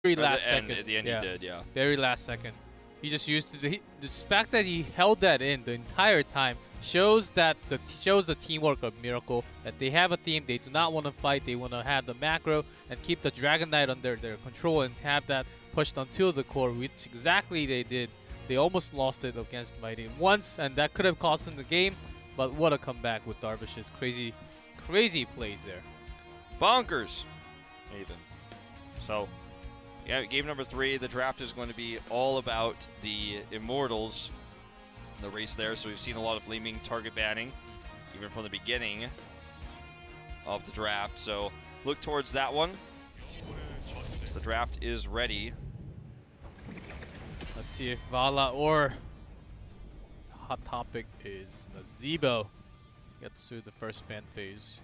very last second. At the end, yeah. he did, yeah. Very last second. He just used the fact that he held that in the entire time shows that the teamwork of Miracle, that they have a team. They do not want to fight. They want to have the macro and keep the Dragon Knight under their control and have that pushed onto the core, which exactly they did. They almost lost it against Mighty once, and that could have cost them the game. But what a comeback with Darvish's crazy plays there. Bonkers, even. So, yeah, game number 3. The draft is going to be all about the Immortals in the race there. So we've seen a lot of Leeming target banning, even from the beginning of the draft. So look towards that one. So the draft is ready. Let's see if Vala or Hot Topic is Nazebo gets to the first ban phase.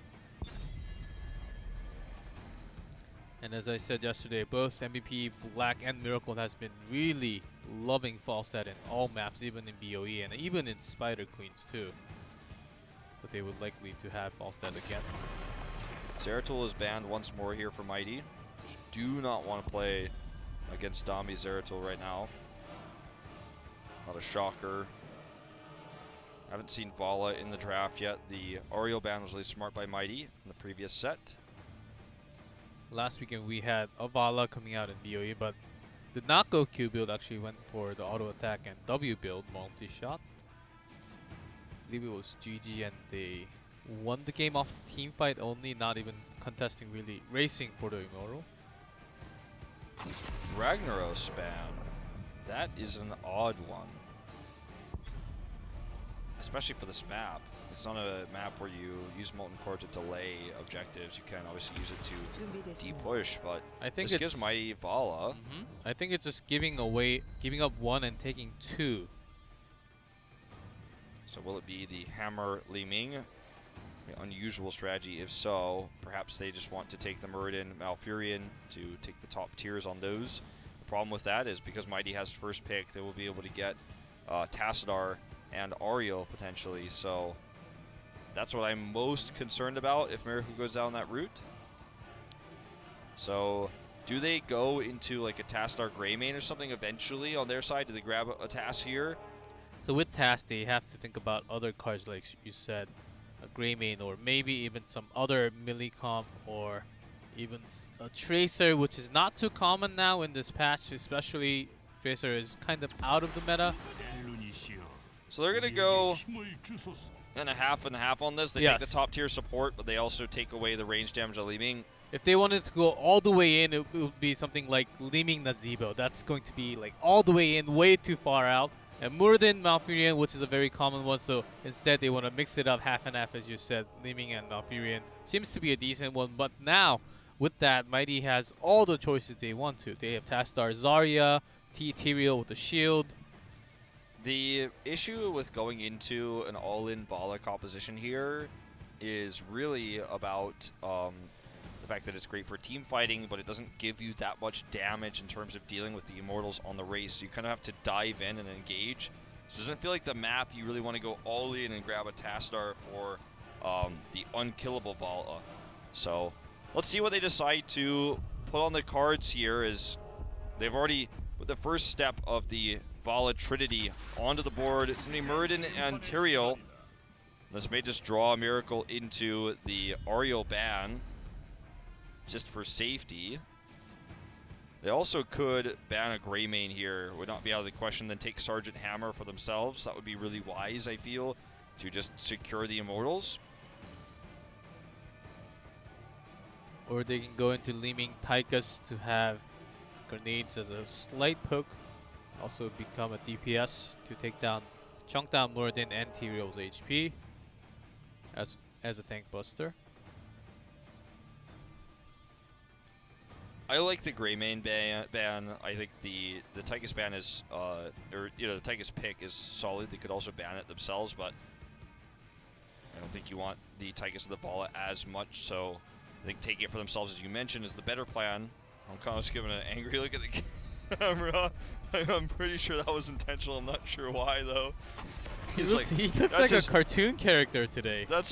And as I said yesterday, both MVP Black and Miracle has been really loving Falstad in all maps, even in BOE and even in Spider Queens too. But they would likely to have Falstad again. Zeratul is banned once more here for Mighty. Do not want to play against Dami Zeratul right now. Not a shocker. Haven't seen Vala in the draft yet. The Ariel ban was really smart by Mighty in the previous set. Last weekend we had a Vala coming out in BOE, but did not go Q build, actually went for the auto attack and W build multi-shot. I believe it was GG and they won the game off team fight only, not even contesting, really racing for the Immortal. Ragnaros ban. That is an odd one. Especially for this map. It's not a map where you use Molten Core to delay objectives. You can obviously use it to de-push, but I think this gives Mighty Vala. I think it's just giving up 1 and taking 2. So will it be the Hammer Leeming? Unusual strategy. If so, perhaps they just want to take the Muradin Malfurion to take the top tiers on those. The problem with that is because Mighty has first pick, they will be able to get Tassadar and Ariel potentially. So that's what I'm most concerned about if Miracle goes down that route. So do they go into like a Tassadar Greymane or something eventually on their side? Do they grab a Tass here? So with Tass, they have to think about other cards like you said, a Greymane, or maybe even some other melee comp, or even a Tracer, which is not too common now in this patch, especially Tracer is kind of out of the meta. So they're going to go and a half on this. They take the top tier support, but they also take away the range damage of Leeming. If they wanted to go all the way in, it would be something like Leeming Nazebo. That's going to be like all the way in, way too far out. And Muradin Malfurion, which is a very common one, so instead they want to mix it up half and half, as you said. Leeming and Malfurion seems to be a decent one, but now with that, Mighty has all the choices they want to. They have Tassadar Zarya, T-Ethereal with the shield. The issue with going into an all-in Vala composition here is really about the fact that it's great for team fighting, but it doesn't give you that much damage in terms of dealing with the Immortals on the race. So you kind of have to dive in and engage. So it doesn't feel like the map you really want to go all in and grab a Tassadar for the unkillable Vala. So let's see what they decide to put on the cards here, as they've already put the first step of the Vala Trinity onto the board. It's going to be Muradin and Tyrael. This may just draw a Miracle into the Ariel ban, just for safety. They also could ban a Greymane here. Would not be out of the question. Then take Sergeant Hammer for themselves. That would be really wise, I feel, to just secure the Immortals. Or they can go into Leeming Tychus to have grenades as a slight poke. Also become a DPS to take down, chunk down Muradin and Tyrael's HP as a tank buster. I like the Greymane ban. I think the Tychus ban is, the Tychus pick is solid. They could also ban it themselves, but I don't think you want the Tychus or the Vala as much. So I think taking it for themselves, as you mentioned, is the better plan. I'm kind of just giving an angry look at the camera. I'm pretty sure that was intentional. I'm not sure why though. He looks like a cartoon character today. That's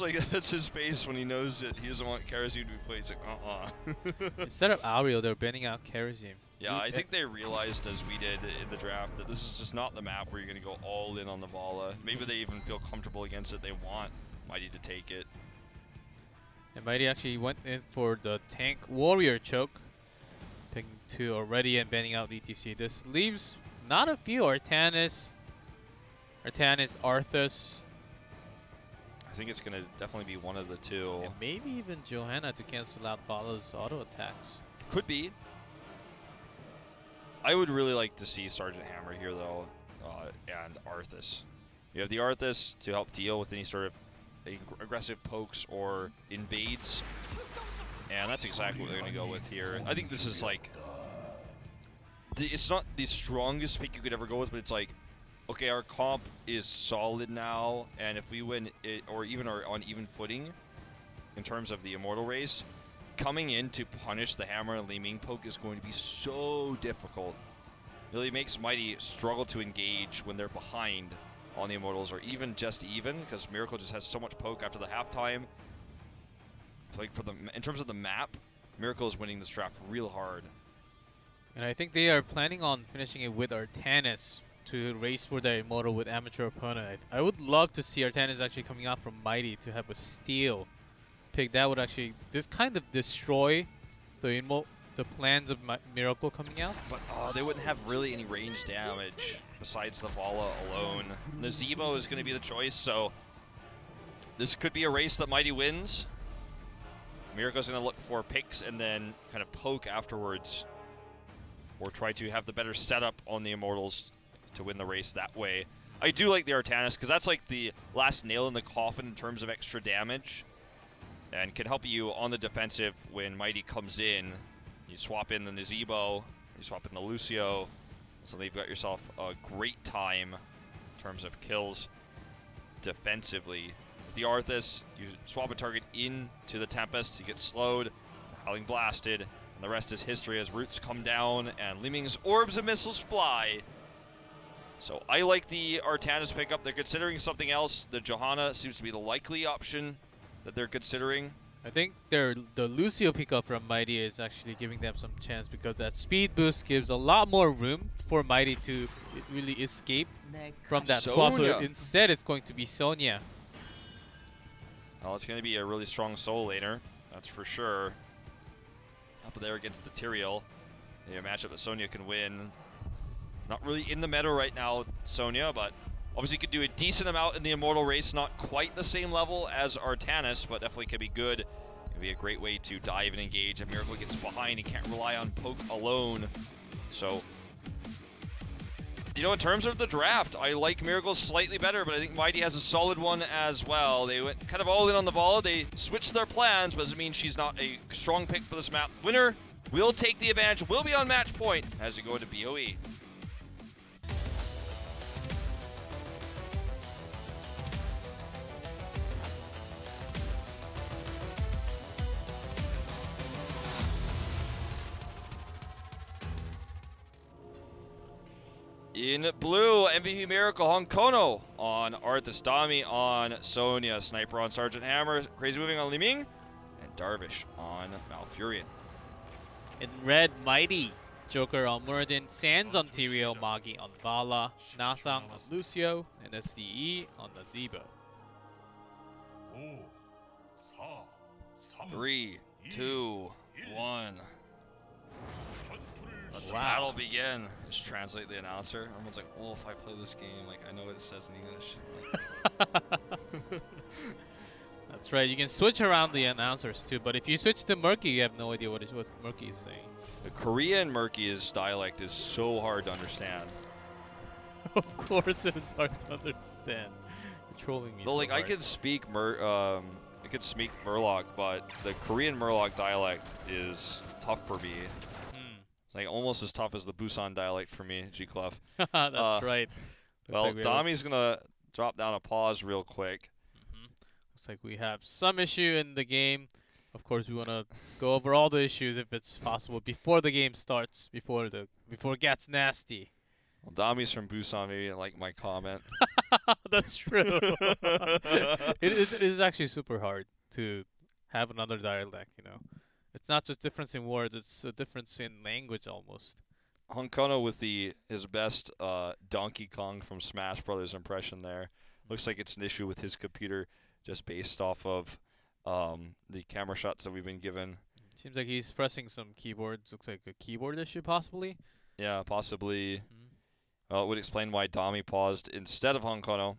his face when he knows that he doesn't want Kharazim to be played. It's like, Instead of Ariel, they're banning out Kharazim. Yeah, I think they realized, as we did in the draft, that this is just not the map where you're going to go all in on the Vala. Maybe they even feel comfortable against it. They want Mighty to take it. And Mighty actually went in for the tank warrior choke, picking 2 already and banning out ETC. This leaves not a few. Artanis, Arthas, I think it's going to definitely be one of the two. and maybe even Johanna to cancel out Vala's auto attacks. Could be. I would really like to see Sergeant Hammer here, though, and Arthas. You have the Arthas to help deal with any sort of aggressive pokes or invades, and that's exactly what they're going to go with here. I think this is like, it's not the strongest pick you could ever go with, but it's like, okay, our comp is solid now, and if we win it, or even are on even footing in terms of the Immortal race, coming in to punish the Hammer and Li Ming poke is going to be so difficult. It really makes Mighty struggle to engage when they're behind on the Immortals, or even just even, because Miracle just has so much poke after the halftime. Like in terms of the map, Miracle is winning this draft real hard. And I think they are planning on finishing it with Artanis to race for their Immortal with amateur opponent. I would love to see Artanis actually coming out from Mighty to have a steal pick. That would actually kind of destroy the plans of Miracle coming out. But they wouldn't have really any range damage besides the Vala alone. And the Zebo is going to be the choice, so this could be a race that Mighty wins. Miracle's going to look for picks and then kind of poke afterwards, or try to have the better setup on the Immortals to win the race that way. I do like the Artanis because that's like the last nail in the coffin in terms of extra damage, and can help you on the defensive when Mighty comes in. You swap in the Nazebo, you swap in the Lucio, so you've got yourself a great time in terms of kills defensively. With the Arthas, you swap a target into the Tempest, you get slowed, Howling Blasted, and the rest is history as roots come down and Li Ming's orbs and missiles fly. So I like the Artanis pickup. They're considering something else. The Johanna seems to be the likely option that they're considering. I think the Lucio pickup from Mighty is actually giving them some chance, because that speed boost gives a lot more room for Mighty to really escape from that swap. Instead, it's going to be Sonya. Well, it's going to be a really strong soul laner, that's for sure. Up there against the Tyrael. A matchup that Sonya can win. Not really in the meta right now, Sonya, but obviously could do a decent amount in the Immortal race. Not quite the same level as Artanis, but definitely could be good. It'd be a great way to dive and engage. If Miracle gets behind, he can't rely on poke alone. So, you know, in terms of the draft, I like Miracle slightly better, but I think Mighty has a solid one as well. They went kind of all in on the Vala. They switched their plans, but doesn't mean she's not a strong pick for this map. Winner will take the advantage, will be on match point as we go to BOE. In blue, MVP Miracle, Honkono on Arthas, Dami on Sonya, Sniper on Sergeant Hammer, Crazy Moving on Li Ming, and Darvish on Malfurion. In red, Mighty, Joker on Muradin, Sands on Tyrael, Magi on Vala, Nasang on Lucio, and SDE on Nazebo. 3, 2, 1. Let the battle begin. Just translate the announcer. Everyone's like, oh, if I play this game, like, I know what it says in English. That's right. You can switch around the announcers too, but if you switch to Murky, you have no idea what Murky is saying. The Korean Murky's dialect is so hard to understand. Of course, it's hard to understand. You're trolling me. Though, so like, hard. I could speak Murloc, but the Korean Murloc dialect is tough for me. Like almost as tough as the Busan dialect for me, G-Clef. That's right. Well, like Dami's gonna drop down a pause real quick. Looks like we have some issue in the game. Of course, we want to go over all the issues if it's possible before the game starts, before it gets nasty. Well, Dami's from Busan, maybe didn't like my comment. That's true. it is actually super hard to have another dialect, you know. It's not just difference in words, it's a difference in language almost. Honkono with his best Donkey Kong from Smash Brothers impression there. Looks like it's an issue with his computer just based off of the camera shots that we've been given. Seems like he's pressing some keyboards. Looks like a keyboard issue, possibly. Yeah, possibly. Well, it would explain why Dami paused instead of Honkono,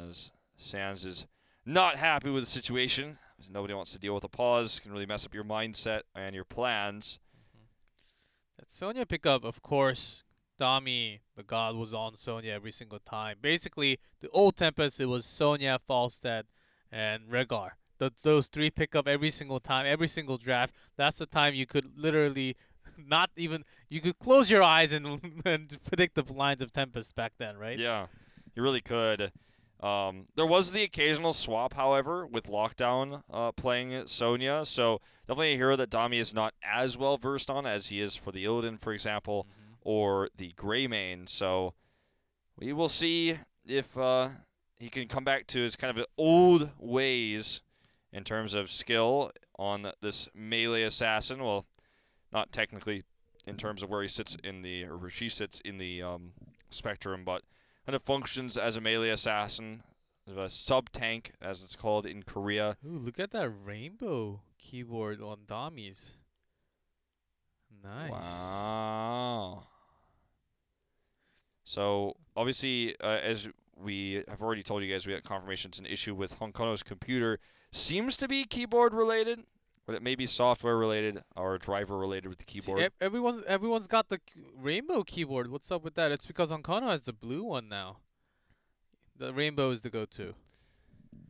as Sans is not happy with the situation. Nobody wants to deal with a pause. Can really mess up your mindset and your plans. That Sonya pickup, of course, Dami, the god, was on Sonya every single time. Basically, the old Tempest, it was Sonya, Falstad, and Rhaegar. Those three pick up every single time, every single draft. That's the time you could literally not even, you could close your eyes and predict the lines of Tempest back then, right? Yeah, you really could. There was the occasional swap, however, with Lockdown playing Sonya, so definitely a hero that Dami is not as well versed on as he is for the Illidan, for example, or the Greymane. So we will see if he can come back to his kind of old ways in terms of skill on this melee assassin. Well, not technically in terms of where he sits in the, or where she sits in the spectrum, but kind of functions as a melee assassin, a sub-tank, as it's called in Korea. Ooh, look at that rainbow keyboard on Dami's. Nice. Wow. So, obviously, as we have already told you guys, we got confirmation it's an issue with Honkono's computer. Seems to be keyboard-related, but it may be software-related or driver-related with the keyboard. See, everyone's got the rainbow keyboard. What's up with that? It's because Honkono has the blue one now. The rainbow is the go-to.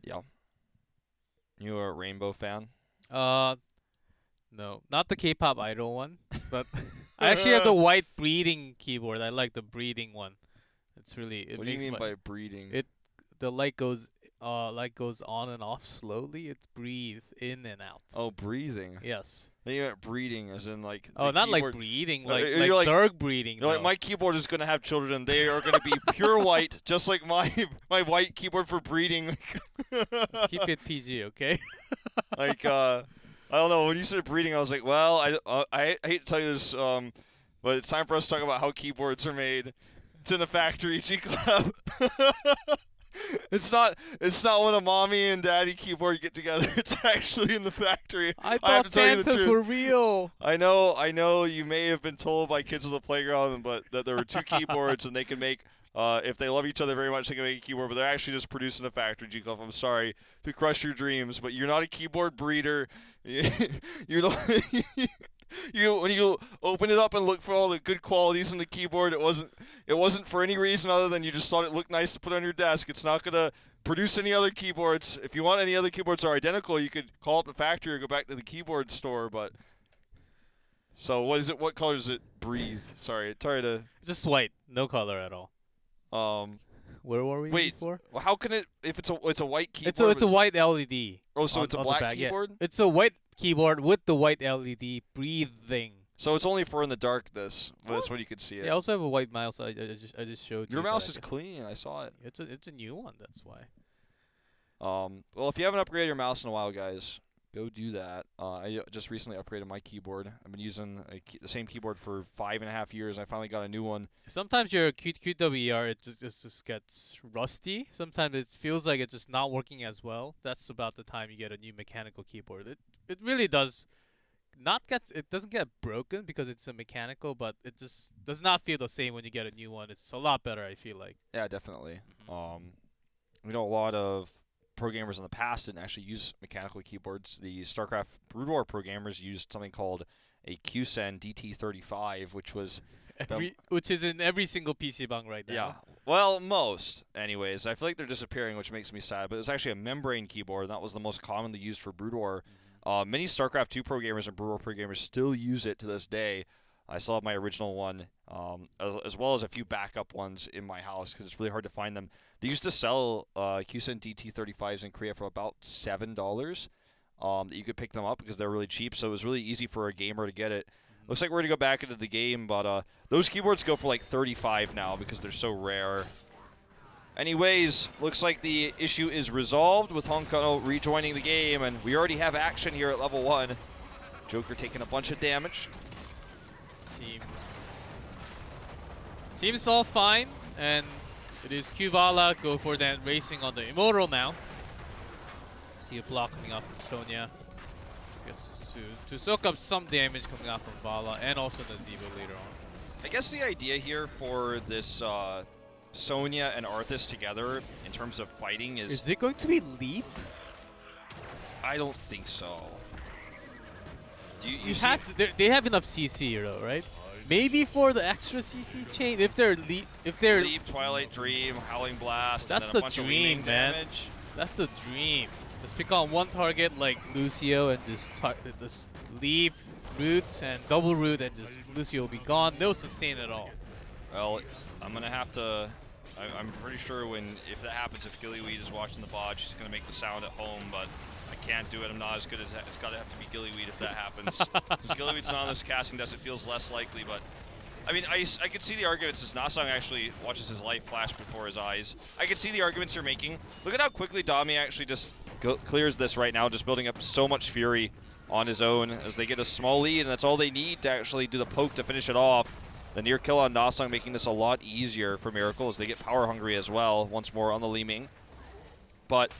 Yeah. You a rainbow fan? No, not the K-pop idol one, but I actually have the white breeding keyboard. I like the breeding one. It's really. What do you mean by breeding? The light goes on and off slowly. It's breathe in and out. Oh, breathing. Yes. Then you meant breeding, as in like. Oh, not keyboard. like breeding, like Zerg breeding. You're like, my keyboard is gonna have children. They are gonna be pure white, just like my white keyboard for breeding. Let's keep it PG, okay? Like I don't know. When you said breeding, I was like, well, I hate to tell you this, but it's time for us to talk about how keyboards are made. It's in a factory, G Club. It's not when a mommy and daddy keyboard get together. It's actually in the factory. I thought Santas were real. I know. You may have been told by kids on the playground, but that there were two keyboards and they can make. If they love each other very much, they can make a keyboard, but they're actually just produced in a factory, G-Club. I'm sorry to crush your dreams, but you're not a keyboard breeder. You don't. When you open it up and look for all the good qualities in the keyboard, it wasn't for any reason other than you just thought it looked nice to put on your desk. It's not gonna produce any other keyboards. If you want any other keyboards that are identical, you could call up the factory or go back to the keyboard store. But so what is it? What color does it breathe? Sorry, sorry to. It's just white, no color at all. Where were we before? Well, how can it? If it's a white keyboard. It's a white LED. Oh, so it's a black keyboard? Yeah. It's a white keyboard with the white LED breathing. So it's only for in the dark. That's when you can see it. Yeah, I also have a white mouse. I just showed you. Your mouse is clean. I saw it. It's a new one. That's why. Well, if you haven't upgraded your mouse in a while, guys, go do that. I just recently upgraded my keyboard. I've been using the same keyboard for 5.5 years. I finally got a new one. Sometimes your QWER it just gets rusty. Sometimes it feels like it's just not working as well. That's about the time you get a new mechanical keyboard. It really does it doesn't get broken because it's a mechanical, but it just does not feel the same when you get a new one. It's a lot better, I feel like. Yeah, definitely. We know a lot of pro gamers in the past didn't actually use mechanical keyboards. The StarCraft Brood War pro gamers used something called a QSEN DT35, which is in every single PC bang right now. Yeah, well, most, anyways. I feel like they're disappearing, which makes me sad. But it was actually a membrane keyboard, and that was the most commonly used for Brood War. Many StarCraft 2 pro gamers and Brood War pro gamers still use it to this day. I still have my original one, as well as a few backup ones in my house because it's really hard to find them. They used to sell QSEN DT35s in Korea for about $7. That you could pick them up because they're really cheap, so it was really easy for a gamer to get it. Looks like we're going to go back into the game, but those keyboards go for like $35 now because they're so rare. Anyways, looks like the issue is resolved with Honkono rejoining the game, and we already have action here at level 1. Joker taking a bunch of damage. Teams Seems all fine, and it is Qvala go for that racing on the Immortal now. See a block coming out from Sonya. Gets to soak up some damage coming out from Vala and also Nazeebo later on. I guess the idea here for this Sonya and Arthas together in terms of fighting is... Is it going to be Leap? I don't think so. Do you have to, they have enough CC here though, right? Maybe for the extra CC chain, if they're Leap, Twilight Dream, Howling Blast, that's and then the a bunch dream, of man. damage. That's the dream. Just pick on one target like Lucio and just Leap, root, and double root, and just Lucio will be gone. No sustain at all. Well, I'm gonna have to. I'm pretty sure if that happens, if Gillyweed is watching the VOD, she's gonna make the sound at home, but I can't do it. I'm not as good as that. It's gotta have to be Gillyweed if that happens. Because Gillyweed's not on this casting desk, it feels less likely, but I mean, I could see the arguments as Nasang actually watches his light flash before his eyes. I could see the arguments you're making. Look at how quickly Dami actually just clears this right now, just building up so much fury on his own as they get a small lead, and that's all they need to actually do the poke to finish it off. The near kill on Nasang making this a lot easier for Miracle as they get power hungry as well, once more on the Li Ming. But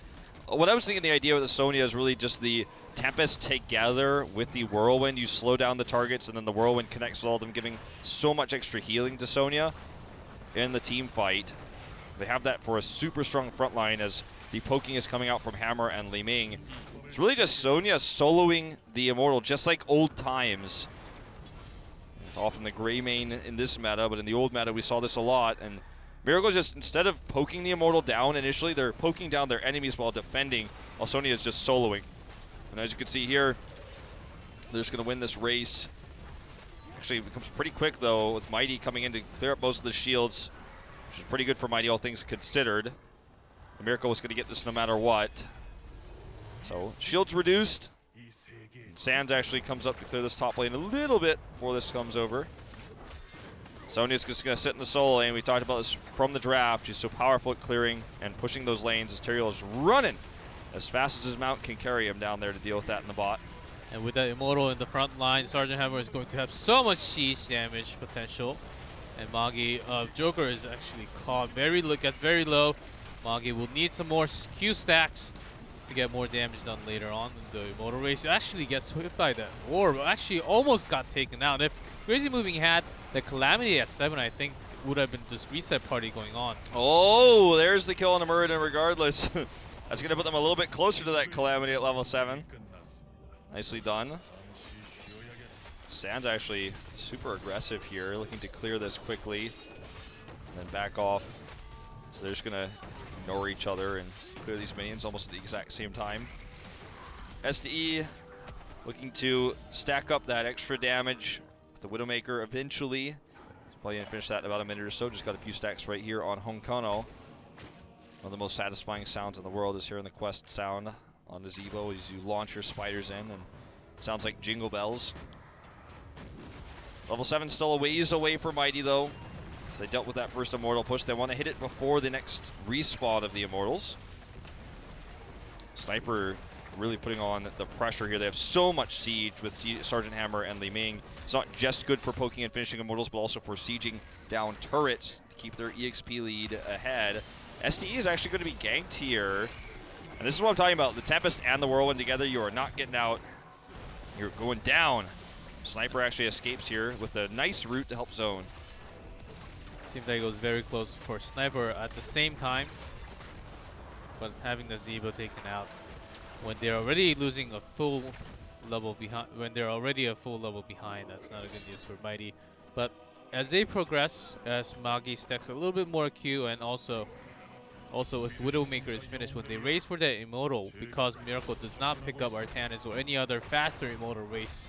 what I was thinking the idea with the Sonya is really just the Tempest together with the Whirlwind. You slow down the targets, and then the Whirlwind connects with all of them, giving so much extra healing to Sonya in the team fight. They have that for a super strong front line as the poking is coming out from Hammer and Li Ming. It's really just Sonya soloing the Immortal, just like old times. It's often the gray main in this meta, but in the old meta we saw this a lot. And Miracle just, instead of poking the Immortal down initially, they're poking down their enemies while defending, while Sonya is just soloing. And as you can see here, they're just going to win this race. Actually, it becomes pretty quick, though, with Mighty coming in to clear up most of the shields, which is pretty good for Mighty, all things considered. The Miracle was going to get this no matter what. So, shields reduced. Sands actually comes up to clear this top lane a little bit before this comes over. Sonya's just going to sit in the solo lane. We talked about this from the draft. She's so powerful at clearing and pushing those lanes as Tyrael is running as fast as his mount can carry him down there to deal with that in the bot. And with that Immortal in the front line, Sergeant Hammer is going to have so much siege damage potential. And Magi of Joker is actually caught gets very low. Magi will need some more Q stacks to get more damage done later on in the Immortal race. Actually gets hit by that orb. Actually almost got taken out. If Crazy Moving had the Calamity at 7, I think it would have been just reset party going on. Oh, there's the kill on the Muradin regardless. That's going to put them a little bit closer to that Calamity at level 7. Nicely done. Sand's actually super aggressive here, looking to clear this quickly and then back off. So they're just going to ignore each other and clear these minions almost at the exact same time. SDE looking to stack up that extra damage with the Widowmaker eventually. Probably going to finish that in about a minute or so. Just got a few stacks right here on Honkono. One of the most satisfying sounds in the world is hearing the quest sound on the Zeebo as you launch your spiders in, and sounds like jingle bells. Level 7 still a ways away for Mighty though. So they dealt with that first Immortal push. They want to hit it before the next respawn of the Immortals. Sniper really putting on the pressure here. They have so much siege with Sergeant Hammer and Li Ming. It's not just good for poking and finishing Immortals, but also for sieging down turrets to keep their EXP lead ahead. SDE is actually going to be ganked here. And this is what I'm talking about. The Tempest and the Whirlwind together, you are not getting out. You're going down. Sniper actually escapes here with a nice route to help zone. Seems like it was very close for Sniper at the same time. But having the Zeebo taken out when they're already losing a full level behind, that's not a good news for Mighty. But as they progress, as Magi stacks a little bit more Q, and also if Widowmaker is finished, when they race for that Immortal, because Miracle does not pick up Artanis or any other faster Immortal race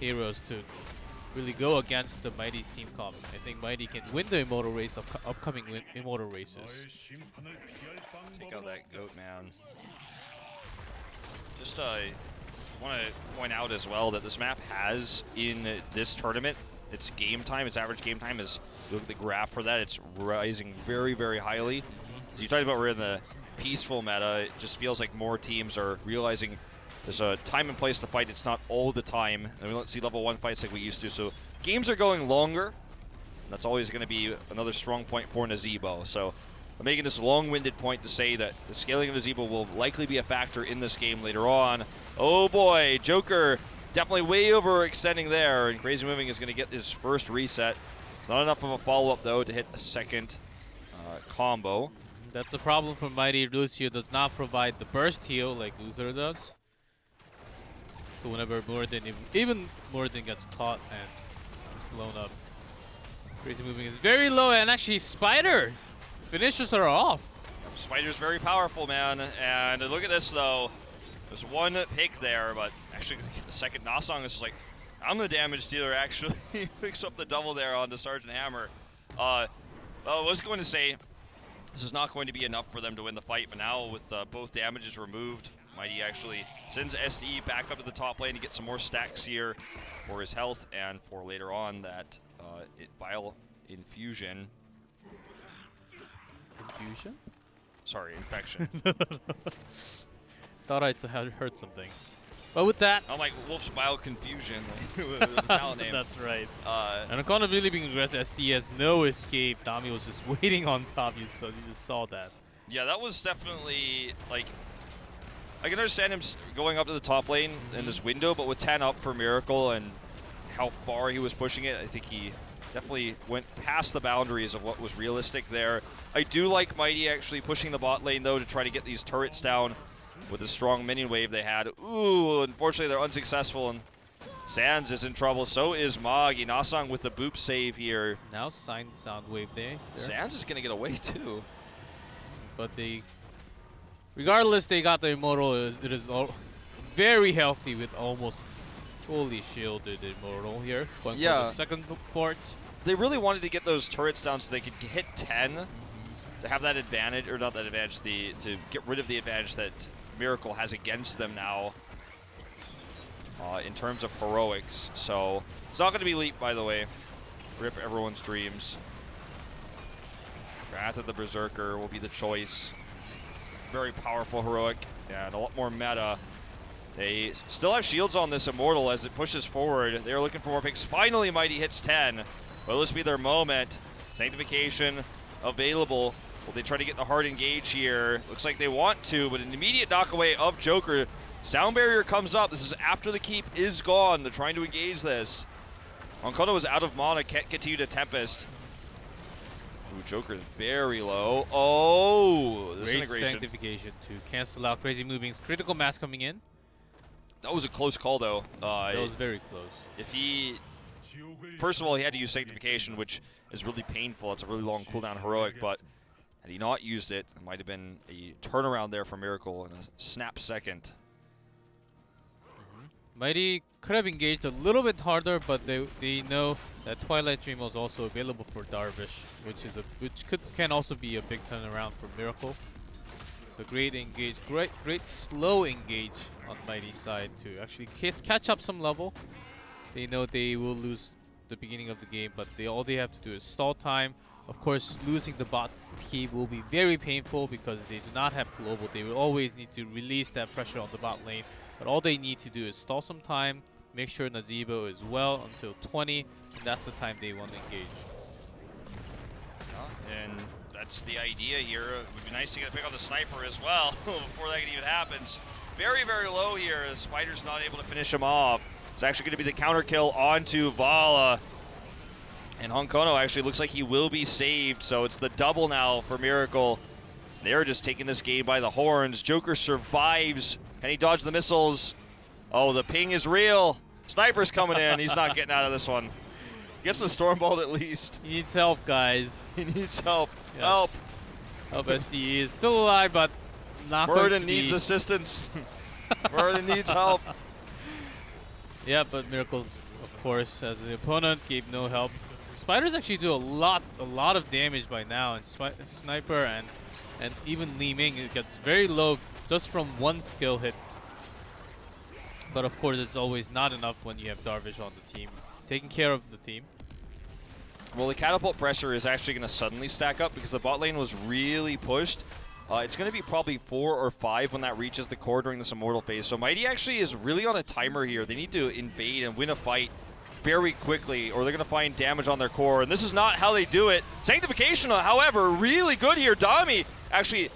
heroes to really go against the Mighty's team comp, I think Mighty can win the Immortal race of upcoming Immortal races. Take out that goat, man. Just want to point out as well that this map has in this tournament, its game time, its average game time is, look at the graph for that, it's rising very, very highly. As you talked about, we're in the peaceful meta. It just feels like more teams are realizing there's a time and place to fight. It's not all the time, and we don't see level 1 fights like we used to. So games are going longer. That's always going to be another strong point for Nazeebo. So I'm making this long-winded point to say that the scaling of Nazeebo will likely be a factor in this game later on. Oh boy, Joker definitely way overextending there, and Crazy Moving is going to get his first reset. It's not enough of a follow-up, though, to hit a second combo. That's a problem for Mighty. Lucio does not provide the burst heal like Uther does. So whenever even Morden gets caught and is blown up, Crazy Moving is very low, and actually Spider finishes her off. Spider's very powerful, man. And look at this, though. There's one pick there, but actually the second Nasong is just like, I'm the damage dealer, actually. He picks up the double there on the Sergeant Hammer. I was going to say, this is not going to be enough for them to win the fight, but now with both damages removed, Mighty actually sends SD back up to the top lane to get some more stacks here for his health and for later on that Vile Infusion. Infusion? Sorry, Infection. Thought I'd heard something. But with that... I'm like Wolf's Vile Confusion, the talent name. That's right. And Okona really being aggressive, SD has no escape. Dami was just waiting on top, so you just saw that. Yeah, that was definitely, like, I can understand him going up to the top lane in this window, but with 10 up for Miracle and how far he was pushing it, I think he definitely went past the boundaries of what was realistic there. I do like Mighty actually pushing the bot lane, though, to try to get these turrets down with the strong minion wave they had. Ooh, unfortunately they're unsuccessful, and Sands is in trouble. So is Magi. Nasong with the boop save here. Now sound wave there. Sands is going to get away, too. But regardless, they got the Immortal. It is all very healthy with almost fully shielded Immortal here. Going for the second port. They really wanted to get those turrets down so they could hit 10 to have that advantage, or not that advantage, to get rid of the advantage that Miracle has against them now in terms of heroics. So it's not going to be Leap, by the way. Rip everyone's dreams. Wrath of the Berserker will be the choice. Very powerful heroic and a lot more meta. They still have shields on this Immortal as it pushes forward. They're looking for more picks. Finally, Mighty hits 10. Will this be their moment? Sanctification available. Will they try to get the hard engage here? Looks like they want to, but an immediate knockaway of Joker. Sound barrier comes up. This is after the keep is gone. They're trying to engage this. Onkono is out of mana, can't continue to Tempest. Ooh, Joker is very low. Oh, disintegration. Sanctification to cancel out Crazy Moving's critical mass coming in. That was a close call, though. That was very close. If he... First of all, he had to use Sanctification, which is really painful. It's a really long cooldown heroic, but had he not used it, it might have been a turnaround there for Miracle in a snap second. Mighty could have engaged a little bit harder, but they know that Twilight Dream was also available for Darvish, which can also be a big turnaround for Miracle. So great engage, great slow engage on Mighty's side to actually catch up some level. They know they will lose the beginning of the game, but all they have to do is stall time. Of course, losing the bot keep will be very painful because they do not have global. They will always need to release that pressure on the bot lane. But all they need to do is stall some time, make sure Nazeebo is well until 20, and that's the time they want to engage. Yeah, and that's the idea here. It would be nice to get a pick on the sniper as well before that even happens. Very, very low here. The Spider's not able to finish him off. It's actually going to be the counter kill onto Vala. And Honkono actually looks like he will be saved, so it's the double now for Miracle. They're just taking this game by the horns. Joker survives. Can he dodge the missiles? Oh, the ping is real. Sniper's coming in. He's not getting out of this one. Gets the Stormbolt at least. He needs help, guys. He needs help. Yes. Help. Help SD is still alive, but not going to Burden needs assistance. Burden needs help. Yeah, but Miracles, of course, as the opponent, gave no help. Spiders actually do a lot of damage by now, and Sniper and even Li Ming, it gets very low just from one skill hit. But of course, it's always not enough when you have Darvish on the team, taking care of the team. Well, the catapult pressure is actually going to suddenly stack up because the bot lane was really pushed. It's going to be probably 4 or 5 when that reaches the core during this Immortal phase. So Mighty actually is really on a timer here. They need to invade and win a fight very quickly or they're going to find damage on their core, and this is not how they do it. Sanctification, however, really good here. Dami actually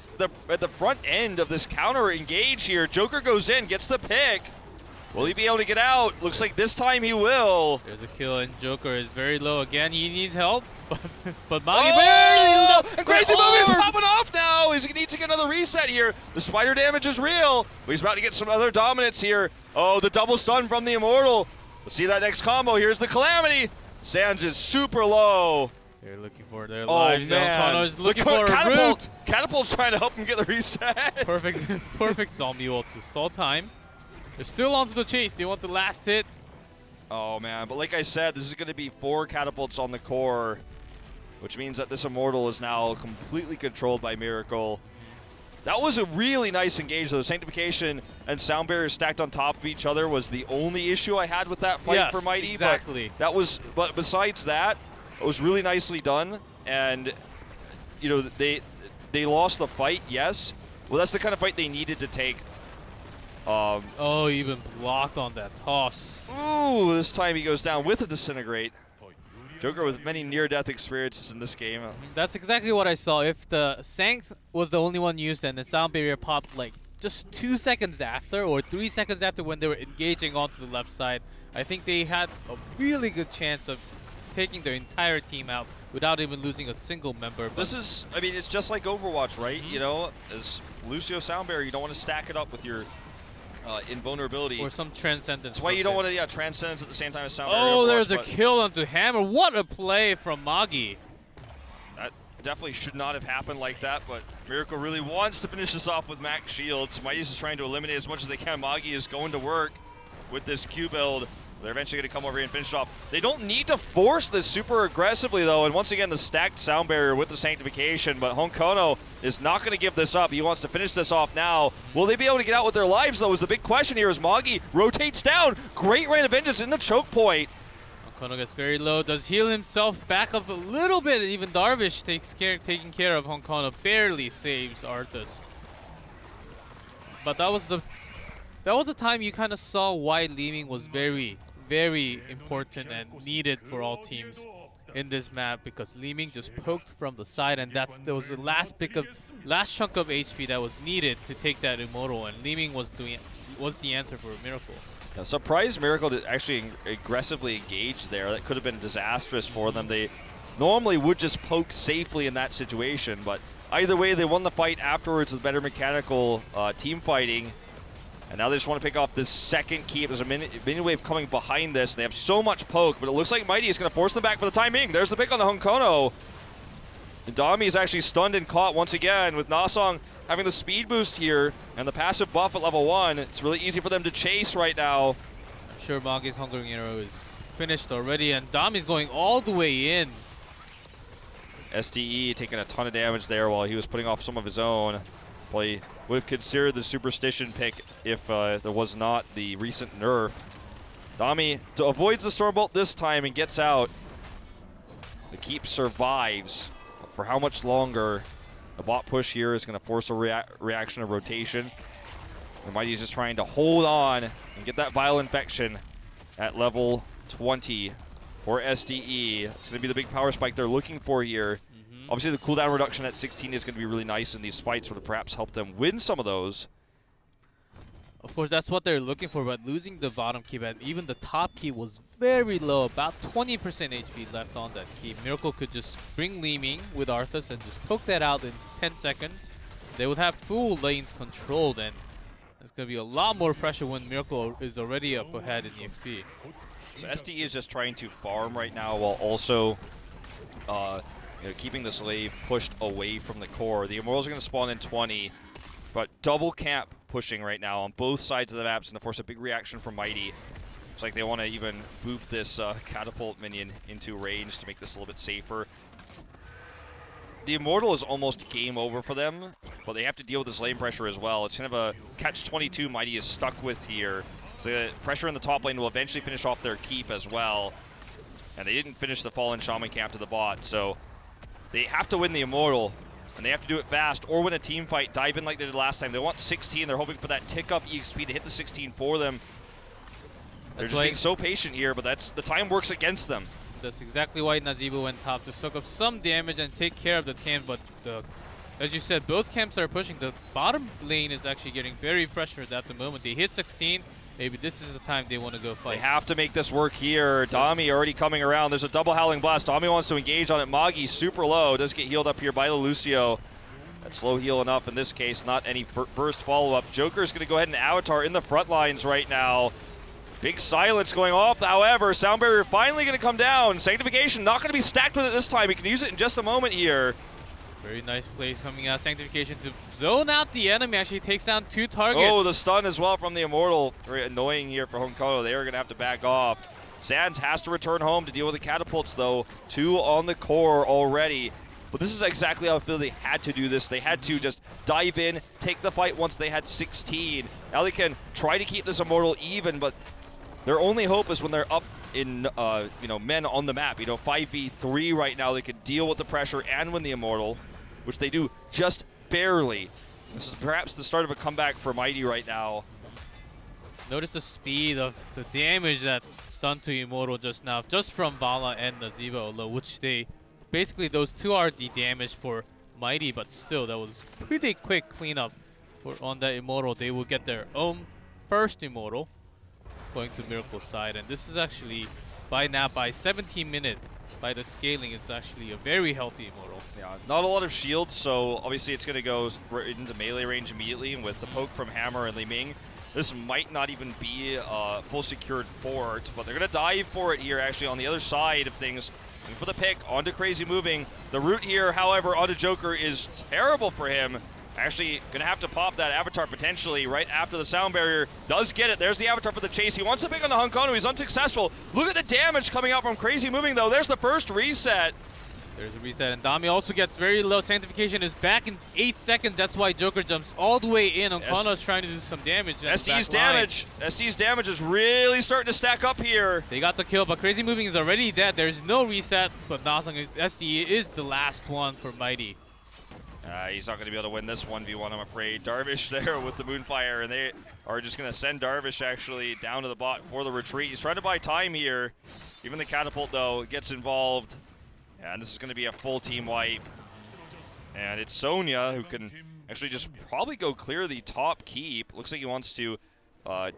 at the front end of this counter engage here. Joker goes in, gets the pick. Will he be able to get out? Looks like this time he will. There's a kill, and Joker is very low again. He needs help, but Magi barely low. And Crazy Movie is popping off now. He's going to need to get another reset here. The spider damage is real, but he's about to get some other dominance here. Oh, the double stun from the Immortal. Let's see that next combo. Here's the Calamity. Sans is super low. They're looking for their lives. Man. Is looking for a root. Catapult's trying to help him get the reset. Perfect zombie ult to stall time. They're still onto the chase. They want the last hit. Oh, man. But like I said, this is going to be 4 catapults on the core, which means that this Immortal is now completely controlled by Miracle. That was a really nice engage, though. Sanctification and Sound Barrier stacked on top of each other was the only issue I had with that fight for Mighty. Exactly. But besides that, it was really nicely done. And, you know, they lost the fight, yes. Well, that's the kind of fight they needed to take. Oh, even blocked on that toss. Ooh, this time he goes down with a Disintegrate. Joker with many near-death experiences in this game. That's exactly what I saw. If the Sanct was the only one used and the Sound Barrier popped like just 2 seconds after or 3 seconds after when they were engaging onto the left side, I think they had a really good chance of taking their entire team out without even losing a single member. But this is, I mean, it's just like Overwatch, right? You know, as Lucio Sound Barrier, you don't want to stack it up with your invulnerability. Or some Transcendence. That's why you don't want to, Transcendence at the same time as Sound Barrier. Oh, there's a kill onto Hammer. What a play from Magi. That definitely should not have happened like that, but Miracle really wants to finish this off with max shields. Mighty's is trying to eliminate as much as they can. Magi is going to work with this Q build. They're eventually going to come over here and finish it off. They don't need to force this super aggressively, though, and once again, the stacked Sound Barrier with the Sanctification, but Honkono is not going to give this up. He wants to finish this off now. Will they be able to get out with their lives, though, is the big question here as Magi rotates down. Great Rain of Vengeance in the choke point. Honkono gets very low, does heal himself back up a little bit, and even Darvish taking care of Honkono, barely saves Arthas. But that was the time you kind of saw why Leeming was very important and needed for all teams in this map, because Leeming just poked from the side, and that was the last chunk of HP that was needed to take that Immortal, and Leeming was the answer for Miracle. Yeah, surprised Miracle to actually aggressively engage there. That could have been disastrous for them. They normally would just poke safely in that situation, but either way, they won the fight afterwards with better mechanical team fighting. And now they just want to pick off this second keep. There's a mini wave coming behind this. They have so much poke, but it looks like Mighty is going to force them back for the time being. There's the pick on the Honkono. And Dami is actually stunned and caught once again with Nasong having the speed boost here and the passive buff at level 1. It's really easy for them to chase right now. I'm sure Magi's Hungering Arrow is finished already, and Dami's going all the way in. SDE taking a ton of damage there while he was putting off some of his own. Well, he would have considered the Superstition pick if there was not the recent nerf. Dami avoids the Stormbolt this time and gets out. The keep survives. But for how much longer? The bot push here is going to force a reaction of rotation. And Mighty's just trying to hold on and get that Vile Infection at level 20 for SDE. It's going to be the big power spike they're looking for here. Obviously, the cooldown reduction at 16 is going to be really nice in these fights, would perhaps help them win some of those. Of course, that's what they're looking for, but losing the bottom keep and even the top key was very low, about 20% HP left on that key. Miracle could just bring Leeming with Arthas and just poke that out in 10 seconds. They would have full lanes controlled, and there's going to be a lot more pressure when Miracle is already up ahead in the XP. So SDE is just trying to farm right now while also keeping the Slave pushed away from the core. The Immortals are going to spawn in 20, but double camp pushing right now on both sides of the maps and to force a big reaction from Mighty. It's like they want to even boop this catapult minion into range to make this a little bit safer. The Immortal is almost game over for them, but they have to deal with this lane pressure as well. It's kind of a catch-22 Mighty is stuck with here. So the pressure in the top lane will eventually finish off their keep as well. And they didn't finish the Fallen Shaman camp to the bot, so they have to win the Immortal, and they have to do it fast or win a team fight, dive in like they did last time. They want 16. They're hoping for that tick-up EXP to hit the 16 for them. They're just being so patient here, but the time works against them. That's exactly why Nazeebo went top, to soak up some damage and take care of the camp, but as you said, both camps are pushing. The bottom lane is actually getting very pressured at the moment. They hit 16. Maybe this is the time they want to go fight. They have to make this work here. Dami already coming around. There's a double Howling Blast. Dami wants to engage on it. Magi super low. Does get healed up here by the Lucio. That's slow heal enough in this case. Not any burst follow-up. Joker's going to go ahead and Avatar in the front lines right now. Big silence going off. However, Sound Barrier finally going to come down. Sanctification not going to be stacked with it this time. He can use it in just a moment here. Very nice plays coming out. Sanctification to zone out the enemy. Actually takes down 2 targets. Oh, the stun as well from the Immortal. Very annoying here for Honkono. They are going to have to back off. Sands has to return home to deal with the catapults, though. 2 on the core already. But this is exactly how I feel they had to do this. They had to just dive in, take the fight once they had 16. Now they can try to keep this Immortal even, but their only hope is when they're up in, men on the map. 5v3 right now. They can deal with the pressure and win the Immortal, which they do just barely. This is perhaps the start of a comeback for Mighty right now. Notice the speed of the damage that stunned to Immortal just now, just from Vala and Nazeebo, which basically those 2 are the damage for Mighty, but still that was pretty quick cleanup on that Immortal. They will get their own first Immortal going to Miracle's side, and this is actually by 17 minutes, by the scaling, it's actually a very healthy Immortal. Yeah, not a lot of shields, so obviously it's going to go into melee range immediately, and with the poke from Hammer and Li Ming, this might not even be a full secured fort, but they're going to dive for it here actually on the other side of things. Looking for the pick, onto Crazy Moving. The route here, however, onto Joker is terrible for him. Actually going to have to pop that Avatar potentially right after the Sound Barrier. Does get it. There's the Avatar for the chase. He wants to pick on the Honkono. He's unsuccessful. Look at the damage coming out from Crazy Moving, though. There's the first reset. There's a reset, and Dami also gets very low. Sanctification is back in 8 seconds. That's why Joker jumps all the way in. Honkono's trying to do some damage. SD's damage is really starting to stack up here. They got the kill, but Crazy Moving is already dead. There's no reset, but SD is the last one for Mighty. He's not going to be able to win this 1v1, I'm afraid. Darvish there with the Moonfire, and they are just going to send Darvish actually down to the bot for the retreat. He's trying to buy time here. Even the Catapult, though, gets involved. Yeah, and this is going to be a full team wipe. And it's Sonya who can actually just probably go clear the top keep. Looks like he wants to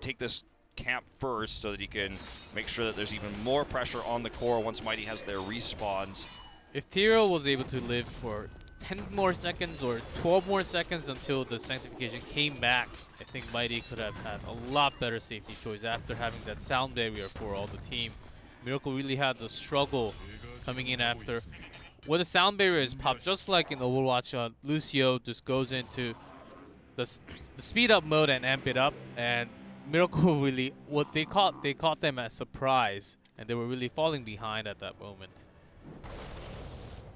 take this camp first so that he can make sure that there's even more pressure on the core once Mighty has their respawns. If Tyrael was able to live for 10 more seconds or 12 more seconds until the Sanctification came back, I think Mighty could have had a lot better safety choice after having that Sound Barrier for all the team. Miracle really had the struggle coming in after. When the Sound Barrier is popped, just like in Overwatch, Lucio just goes into the speed up mode and amp it up, and Miracle really, they caught them as surprise, and they were really falling behind at that moment.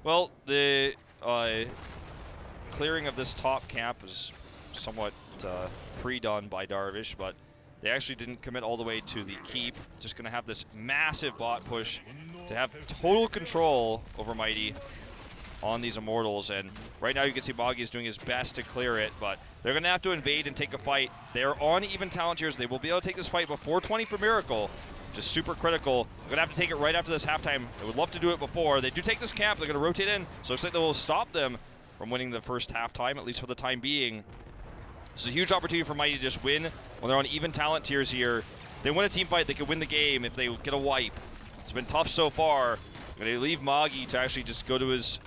Well, the clearing of this top camp is somewhat pre-done by Darvish, but they actually didn't commit all the way to the keep. Just going to have this massive bot push to have total control over Mighty on these Immortals. And right now you can see Boggy is doing his best to clear it, but they're going to have to invade and take a fight. They're on even talent tiers. They will be able to take this fight before 20 for Miracle, which is super critical. They're going to have to take it right after this halftime. They would love to do it before. They do take this camp. They're going to rotate in, so it looks like they will stop them from winning the first halftime, at least for the time being. It's a huge opportunity for Mighty to just win when they're on even talent tiers here. If they win a team fight, they could win the game if they get a wipe. It's been tough so far. They leave Magi to actually just go to his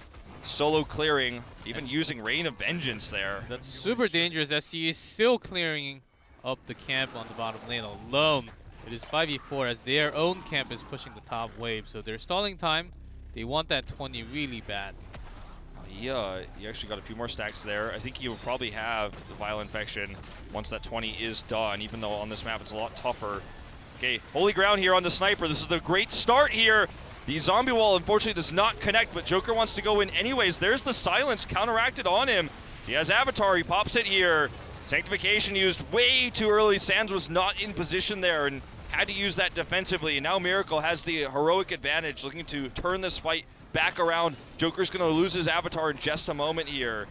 solo clearing, even using Rain of Vengeance there. That's super dangerous. SC is still clearing up the camp on the bottom lane alone. It is 5v4 as their own camp is pushing the top wave, so they're stalling time. They want that 20 really bad. Yeah, he actually got a few more stacks there. I think he will probably have the Vile Infection once that 20 is done, even though on this map it's a lot tougher. Okay, Holy Ground here on the Sniper. This is the great start here. The zombie wall unfortunately does not connect, but Joker wants to go in anyways. There's the silence counteracted on him. He has Avatar, he pops it here. Sanctification used way too early. Sands was not in position there and had to use that defensively. And now Miracle has the heroic advantage, looking to turn this fight back around. Joker's going to lose his Avatar in just a moment here.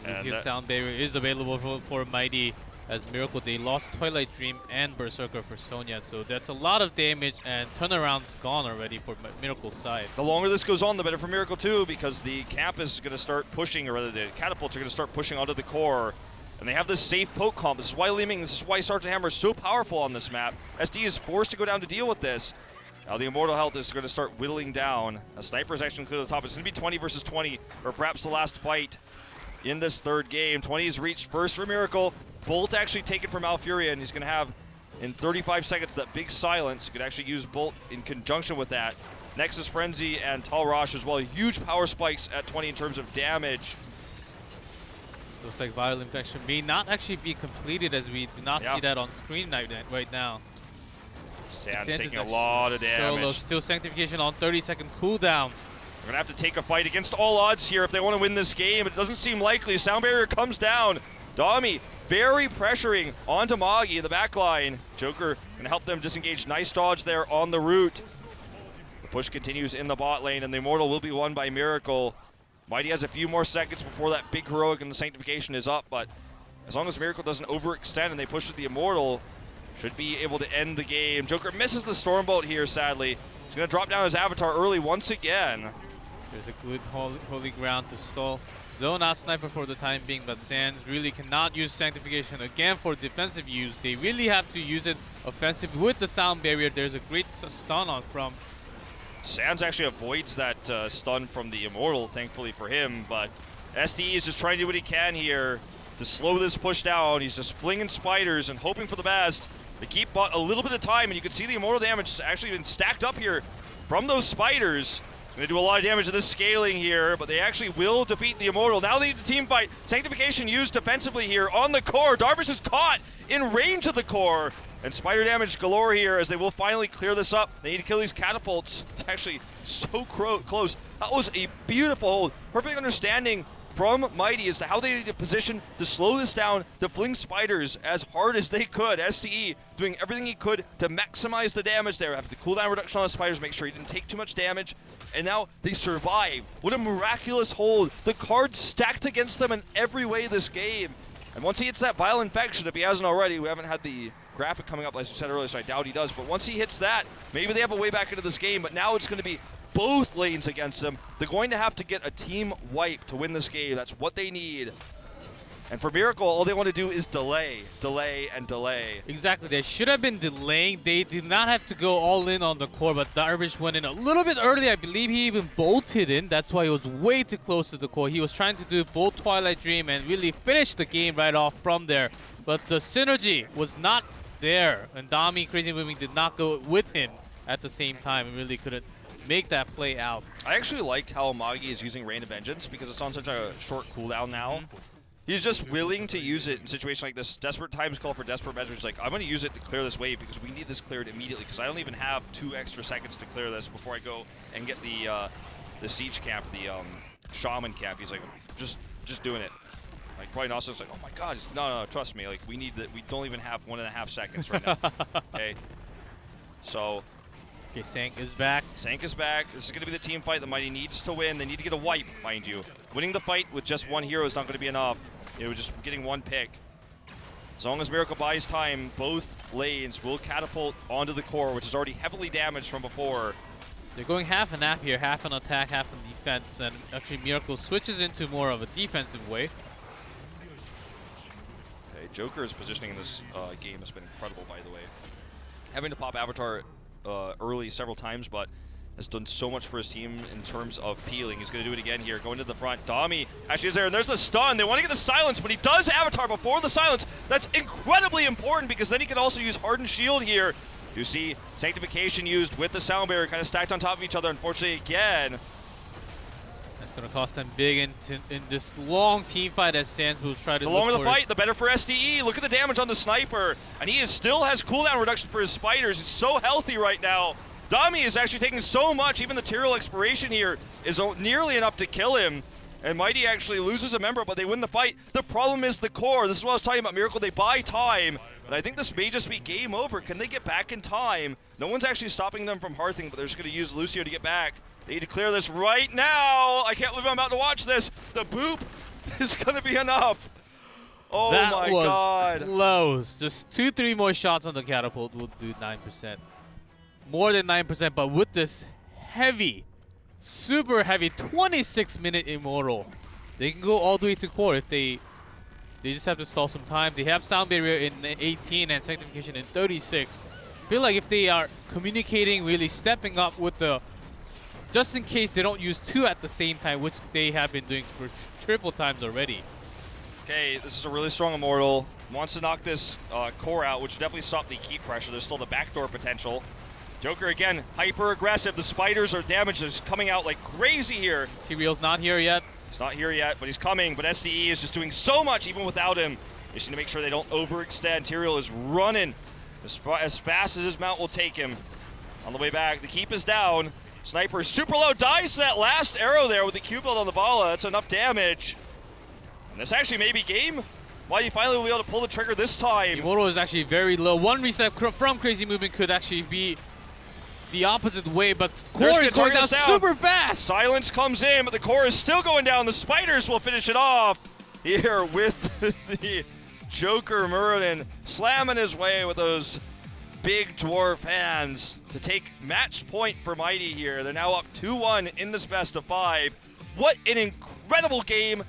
Lucio Sound Barrier is available for Mighty. as Miracle, they lost Twilight Dream and Berserker for Sonya, so that's a lot of damage, and turnaround's gone already for Miracle's side. The longer this goes on, the better for Miracle too, because the camp is going to start pushing, or rather the catapults are going to start pushing onto the core. And they have this safe poke comp. This is why Li Ming, this is why Sergeant Hammer is so powerful on this map. SD is forced to go down to deal with this. Now the Immortal health is going to start whittling down. A Sniper is actually clear to the top. It's going to be 20 versus 20, or perhaps the last fight in this third game. 20 is reached first for Miracle. Bolt actually taken from Malfuria, and he's going to have, in 35 seconds, that big silence. You could actually use Bolt in conjunction with that. Nexus Frenzy and Tal Rosh as well. Huge power spikes at 20 in terms of damage. Looks like Vital Infection may not actually be completed, as we do not see that on screen right now. Sand's taking a lot of damage. Solo, still Sanctification on 30-second cooldown. They're going to have to take a fight against all odds here if they want to win this game. It doesn't seem likely. Sound Barrier comes down. Dami very pressuring onto Magi in the back line. Joker going to help them disengage. Nice dodge there on the route. The push continues in the bot lane, and the Immortal will be won by Miracle. Mighty has a few more seconds before that big heroic and the Sanctification is up, but as long as Miracle doesn't overextend and they push with the Immortal, should be able to end the game. Joker misses the Stormbolt here, sadly. He's going to drop down his Avatar early once again. There's a good holy ground to stall. Zone out Sniper for the time being, but Sands really cannot use Sanctification again for defensive use. They really have to use it offensive with the Sound Barrier. There's a great stun on from. Sands actually avoids that stun from the Immortal, thankfully for him, but SD is just trying to do what he can here to slow this push down. He's just flinging spiders and hoping for the best. They keep bot a little bit of time, and you can see the Immortal damage has actually been stacked up here from those spiders. Going to do a lot of damage to this scaling here, but they actually will defeat the Immortal. Now they need to team fight. Sanctification used defensively here on the core. Darvish is caught in range of the core. And spider damage galore here as they will finally clear this up. They need to kill these catapults. It's actually so close. That was a beautiful hold. Perfect understanding from Mighty as to how they need to position to slow this down, to fling spiders as hard as they could. STE doing everything he could to maximize the damage there. Have the cooldown reduction on the spiders, make sure he didn't take too much damage. And now they survive. What a miraculous hold. The cards stacked against them in every way this game. And once he hits that Vile Infection, if he hasn't already, we haven't had the graphic coming up, as you said earlier, so I doubt he does. But once he hits that, maybe they have a way back into this game. But now it's going to be both lanes against them. They're going to have to get a team wipe to win this game. That's what they need. And for Miracle, all they want to do is delay, and delay. Exactly. They should have been delaying. They did not have to go all in on the core, but Darvish went in a little bit early. I believe he even bolted in. That's why he was way too close to the core. He was trying to do both Twilight Dream and really finish the game right off from there. But the synergy was not there, and Dami Crazy Moving did not go with him at the same time and really couldn't make that play out. I actually like how Magi is using Rain of Vengeance because it's on such a short cooldown now. He's just willing to use it in situations like this. Desperate times call for desperate measures. Like, I'm going to use it to clear this wave because we need this cleared immediately because I don't even have 2 extra seconds to clear this before I go and get the siege camp, the shaman camp. He's like, just doing it. Like, probably Nostos like, oh my god, no, trust me. Like, we need that. We don't even have 1.5 seconds right now. Okay. So. Okay, Sank is back. Sank is back. This is going to be the team fight that Mighty needs to win. They need to get a wipe, mind you. Winning the fight with just 1 hero is not going to be enough. You know, just getting 1 pick. As long as Miracle buys time, both lanes will catapult onto the core, which is already heavily damaged from before. They're going half and half here, half on attack, half on defense, and actually Miracle switches into more of a defensive way. Okay, Joker's positioning in this game has been incredible, by the way. Having to pop Avatar early several times, but has done so much for his team in terms of peeling. He's going to do it again here, going to the front. Dami actually is there, and there's the stun. They want to get the silence, but he does Avatar before the silence. That's incredibly important because then he can also use Hardened Shield here. You see Sanctification used with the Sound Barrier kind of stacked on top of each other, unfortunately, again. That's going to cost them big in this long team fight as Sands will try to. The longer the fight, the better for SDE. Look at the damage on the Sniper. And he still has cooldown reduction for his spiders. He's so healthy right now. Dami is actually taking so much. Even the Tyrael Expiration here is nearly enough to kill him. And Mighty actually loses a member, but they win the fight. The problem is the core. This is what I was talking about. Miracle, they buy time. But I think this may just be game over. Can they get back in time? No one's actually stopping them from hearthing, but they're just going to use Lucio to get back. They need to clear this right now. I can't believe I'm about to watch this. The boop is going to be enough. Oh that my was god. close. Just 2-3 more shots on the catapult will do 9%. More than 9%, but with this heavy, super heavy 26-minute Immortal, they can go all the way to core if they just have to stall some time. They have Sound Barrier in 18 and Sanctification in 36. I feel like if they are communicating, really stepping up with the, just in case they don't use 2 at the same time, which they have been doing for triple times already. Okay, this is a really strong Immortal. Wants to knock this core out, which definitely stop the keep pressure. There's still the backdoor potential. Joker, again, hyper-aggressive. The spiders are damaged. It's coming out like crazy here. T-Real's not here yet. He's not here yet, but he's coming. But SDE is just doing so much even without him. They just need to make sure they don't overextend. Tyrael is running as fast as his mount will take him. On the way back, the keep is down. Sniper is super low. Dies to that last arrow there with the Q build on the Bala. That's enough damage. And this actually may be game. Why you finally will be able to pull the trigger this time. Immortal is actually very low. One reset from Crazy Movement could actually be the opposite way, but core is going down super fast. Silence comes in, but the core is still going down. The spiders will finish it off here with the Joker Muradin slamming his way with those big dwarf hands to take match point for Mighty here. They're now up 2-1 in this best of 5. What an incredible game.